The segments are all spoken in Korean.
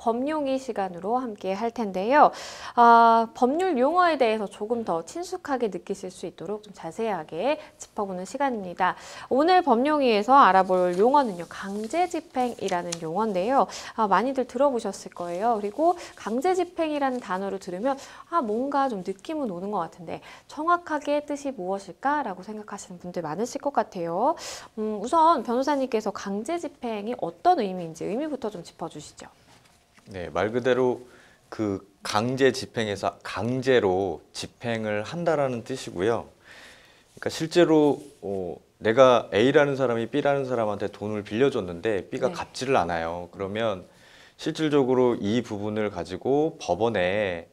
법용이 시간으로 함께 할 텐데요. 법률 용어에 대해서 조금 더 친숙하게 느끼실 수 있도록 좀 자세하게 짚어보는 시간입니다. 오늘 법용위에서 알아볼 용어는요, 강제집행이라는 용어인데요. 많이들 들어보셨을 거예요. 그리고 강제집행이라는 단어를 들으면 뭔가 좀 느낌은 오는 것 같은데 정확하게 뜻이 무엇일까라고 생각하시는 분들 많으실 것 같아요. 우선 변호사님께서 강제집행이 어떤 의미인지 의미부터 좀 짚어주시죠. 네, 말 그대로 그 강제 집행에서 강제로 집행을 한다라는 뜻이고요. 그러니까 실제로 내가 A라는 사람이 B라는 사람한테 돈을 빌려줬는데 B가 네. 갚지를 않아요. 그러면 실질적으로 이 부분을 가지고 법원에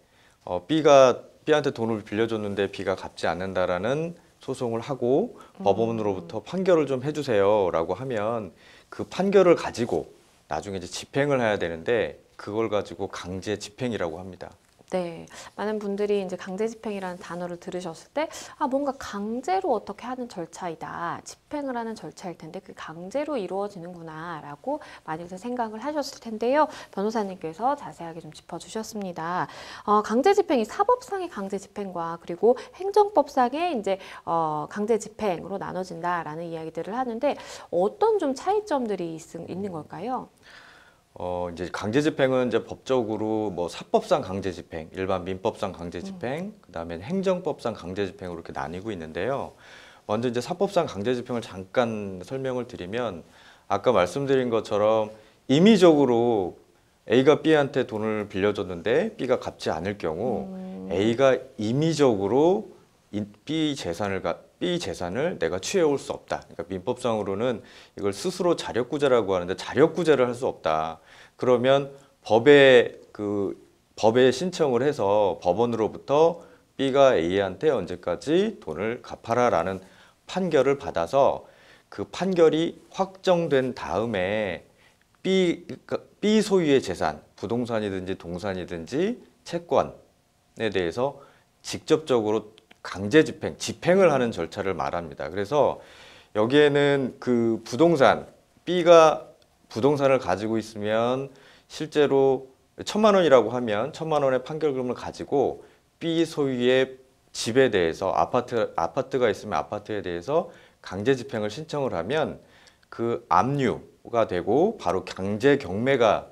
B가 B한테 돈을 빌려줬는데 B가 갚지 않는다라는 소송을 하고 법원으로부터 판결을 좀 해주세요라고 하면 그 판결을 가지고 나중에 이제 집행을 해야 되는데 그걸 가지고 강제 집행이라고 합니다. 네, 많은 분들이 이제 강제집행이라는 단어를 들으셨을 때, 뭔가 강제로 어떻게 하는 절차이다, 집행을 하는 절차일 텐데 그 강제로 이루어지는구나라고 많이들 생각을 하셨을 텐데요. 변호사님께서 자세하게 좀 짚어주셨습니다. 강제집행이 사법상의 강제집행과 그리고 행정법상의 이제 강제집행으로 나눠진다라는 이야기들을 하는데 어떤 좀 차이점들이 있는 걸까요? 이제 강제집행은 이제 법적으로 뭐 사법상 강제집행, 일반 민법상 강제집행, 그다음에 행정법상 강제집행으로 이렇게 나뉘고 있는데요. 먼저 이제 사법상 강제집행을 잠깐 설명을 드리면 아까 말씀드린 것처럼 임의적으로 A가 B한테 돈을 빌려줬는데 B가 갚지 않을 경우 A가 임의적으로 B 재산을 내가 취해올 수 없다. 그러니까 민법상으로는 이걸 스스로 자력구제라고 하는데 자력구제를 할 수 없다. 그러면 법에 신청을 해서 법원으로부터 B가 A한테 언제까지 돈을 갚아라라는 판결을 받아서 그 판결이 확정된 다음에 B 소유의 재산, 부동산이든지 동산이든지 채권에 대해서 직접적으로 강제 집행을 하는 절차를 말합니다. 그래서 여기에는 그 B가 부동산을 가지고 있으면 실제로 1,000만 원이라고 하면 1,000만 원의 판결금을 가지고 B 소유의 집에 대해서 아파트가 있으면 아파트에 대해서 강제 집행을 신청을 하면 그 압류가 되고 바로 강제 경매가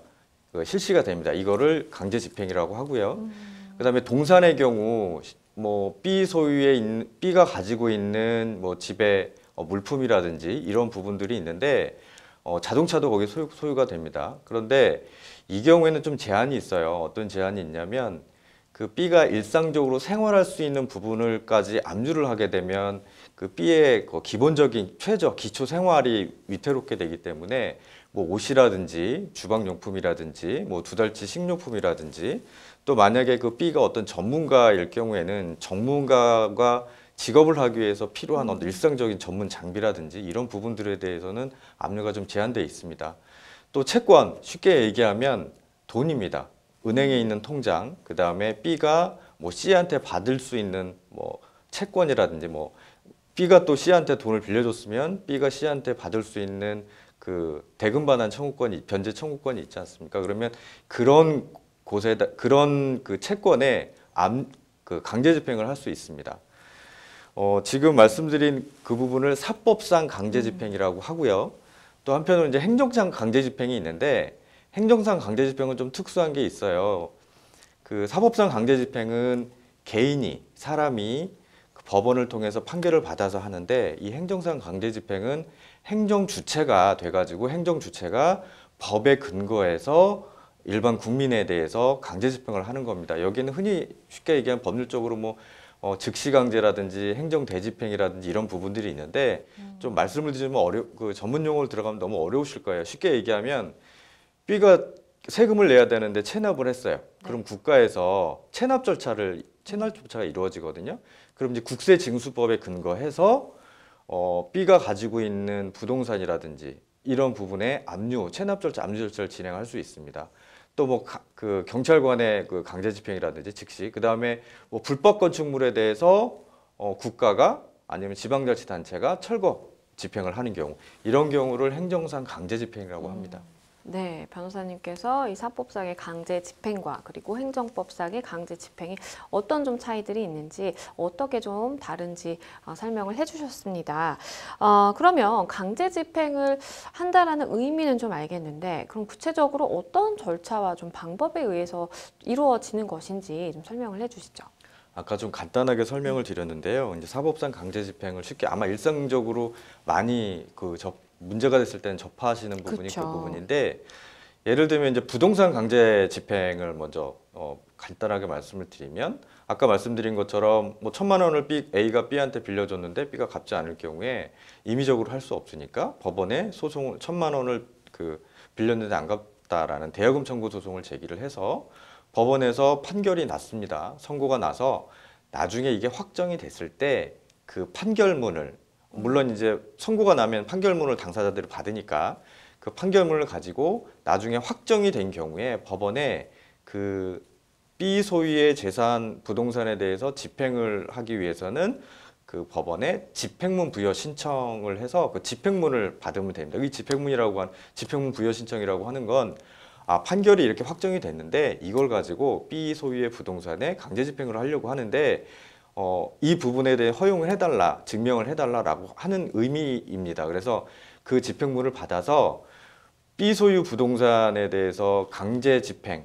실시가 됩니다. 이거를 강제 집행이라고 하고요. 그다음에 동산의 경우 뭐 B가 가지고 있는 뭐 집에 물품이라든지 이런 부분들이 있는데 자동차도 거기 소유가 됩니다. 그런데 이 경우에는 좀 제한이 있어요. 어떤 제한이 있냐면 그 B가 일상적으로 생활할 수 있는 부분을까지 압류를 하게 되면 그 B의 기본적인 기초 생활이 위태롭게 되기 때문에 뭐 옷이라든지 주방용품이라든지 뭐 2달치 식료품이라든지 또 만약에 그 B가 어떤 전문가일 경우에는 전문가가 직업을 하기 위해서 필요한 어떤 일상적인 전문 장비라든지 이런 부분들에 대해서는 압류가 좀 제한되어 있습니다. 또 채권, 쉽게 얘기하면 돈입니다. 은행에 있는 통장, 그 다음에 B가 뭐 C한테 받을 수 있는 뭐 채권이라든지 뭐 B가 또 C한테 돈을 빌려줬으면 B가 C한테 받을 수 있는 그 대금 반환 청구권이 변제 청구권이 있지 않습니까? 그러면 그런 그 채권에 그 강제 집행을 할 수 있습니다. 지금 말씀드린 그 부분을 사법상 강제 집행이라고 하고요. 또 한편으로 이제 행정상 강제 집행이 있는데 행정상 강제 집행은 좀 특수한 게 있어요. 그 사법상 강제 집행은 사람이 그 법원을 통해서 판결을 받아서 하는데 이 행정상 강제 집행은 행정 주체가 돼가지고 행정 주체가 법에 근거해서 일반 국민에 대해서 강제 집행을 하는 겁니다. 여기는 흔히 쉽게 얘기하면 법률적으로 뭐 즉시 강제라든지 행정 대집행이라든지 이런 부분들이 있는데 좀 말씀을 드리면 그 전문 용어를 들어가면 너무 어려우실 거예요. 쉽게 얘기하면 B가 세금을 내야 되는데 체납을 했어요. 그럼 국가에서 체납 절차가 이루어지거든요. 그럼 이제 국세징수법에 근거해서 B가 가지고 있는 부동산이라든지 이런 부분에 체납 절차, 압류 절차를 진행할 수 있습니다. 또 뭐 그 경찰관의 그 강제 집행이라든지 즉시 그다음에 뭐 불법 건축물에 대해서 국가가 아니면 지방자치단체가 철거 집행을 하는 경우 이런 경우를 행정상 강제 집행이라고 합니다. 네, 변호사님께서 이 사법상의 강제 집행과 그리고 행정법상의 강제 집행이 어떤 좀 차이들이 있는지, 어떻게 좀 다른지 설명을 해주셨습니다. 그러면 강제 집행을 한다라는 의미는 좀 알겠는데, 그럼 구체적으로 어떤 절차와 좀 방법에 의해서 이루어지는 것인지 좀 설명을 해주시죠. 아까 좀 간단하게 설명을 드렸는데요. 이제 사법상 강제 집행을 쉽게 아마 일상적으로 많이 문제가 됐을 때는 접하시는 부분이 그쵸. 그 부분인데, 예를 들면 이제 부동산 강제 집행을 먼저 간단하게 말씀을 드리면, 아까 말씀드린 것처럼 뭐 1,000만 원을 A가 B한테 빌려줬는데 B가 갚지 않을 경우에 임의적으로 할 수 없으니까 법원에 소송을 1,000만 원을 빌렸는데 안 갚다라는 대여금 청구 소송을 제기를 해서 법원에서 판결이 났습니다. 선고가 나서 나중에 이게 확정이 됐을 때 그 판결문을, 물론 이제 선고가 나면 판결문을 당사자들이 받으니까 그 판결문을 가지고 나중에 확정이 된 경우에 법원에 그 B 소유의 재산 부동산에 대해서 집행을 하기 위해서는 그 법원에 집행문 부여 신청을 해서 그 집행문을 받으면 됩니다. 이 집행문 부여 신청이라고 하는 건 판결이 이렇게 확정이 됐는데 이걸 가지고 B 소유의 부동산에 강제 집행을 하려고 하는데 이 부분에 대해 허용을 해달라, 증명을 해달라라고 하는 의미입니다. 그래서 그 집행문을 받아서 B 소유 부동산에 대해서 강제 집행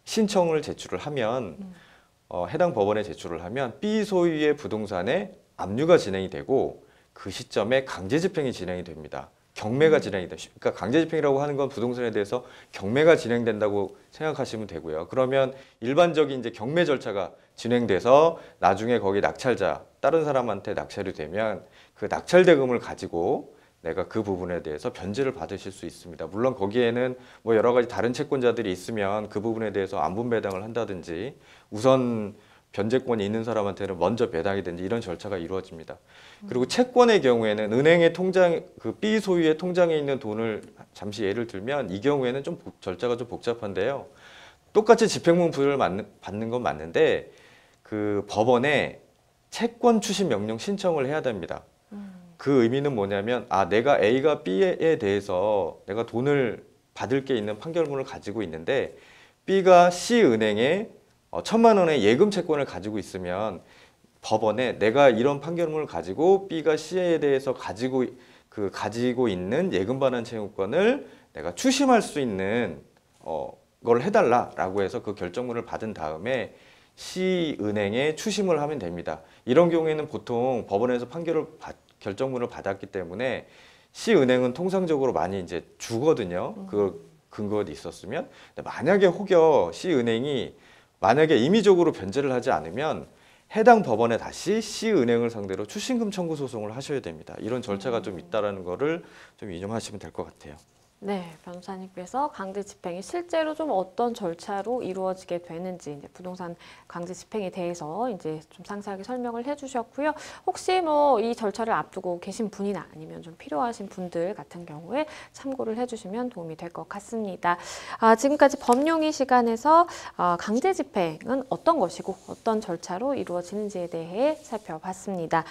신청을 제출을 하면 해당 법원에 제출을 하면 B 소유의 부동산에 압류가 진행이 되고 그 시점에 강제 집행이 진행이 됩니다. 경매가 진행이 돼요. 그러니까 강제 집행이라고 하는 건 부동산에 대해서 경매가 진행된다고 생각하시면 되고요. 그러면 일반적인 이제 경매 절차가 진행돼서 나중에 거기 낙찰자, 다른 사람한테 낙찰이 되면 그 낙찰 대금을 가지고 내가 그 부분에 대해서 변제를 받으실 수 있습니다. 물론 거기에는 뭐 여러 가지 다른 채권자들이 있으면 그 부분에 대해서 안분 배당을 한다든지 우선 변제권이 있는 사람한테는 먼저 배당이 되는지 이런 절차가 이루어집니다. 그리고 채권의 경우에는 은행의 그 B 소유의 통장에 있는 돈을 잠시 예를 들면 이 경우에는 좀 절차가 좀 복잡한데요. 똑같이 집행문 부여를 받는 건 맞는데 그 법원에 채권 추심 명령 신청을 해야 됩니다. 그 의미는 뭐냐면 내가 A가 B에 대해서 내가 돈을 받을 게 있는 판결문을 가지고 있는데 B가 C은행에 1,000만 원의 예금 채권을 가지고 있으면 법원에 내가 이런 판결문을 가지고 B가 C에 대해서 가지고 있는 예금 반환 채무권을 내가 추심할 수 있는 걸 해달라라고 해서 그 결정문을 받은 다음에 C은행에 추심을 하면 됩니다. 이런 경우에는 보통 법원에서 결정문을 받았기 때문에 C은행은 통상적으로 많이 이제 주거든요. 그 근거가 있었으면. 만약에 혹여 C은행이 만약에 임의적으로 변제를 하지 않으면 해당 법원에 다시 C은행을 상대로 추심금 청구 소송을 하셔야 됩니다. 이런 절차가 좀 있다라는 거를 좀 유념하시면 될 것 같아요. 네, 변호사님께서 강제 집행이 실제로 좀 어떤 절차로 이루어지게 되는지 이제 부동산 강제 집행에 대해서 이제 좀 상세하게 설명을 해주셨고요. 혹시 뭐 이 절차를 앞두고 계신 분이나 아니면 좀 필요하신 분들 같은 경우에 참고를 해주시면 도움이 될 것 같습니다. 지금까지 법용이 시간에서 강제 집행은 어떤 것이고 어떤 절차로 이루어지는지에 대해 살펴봤습니다.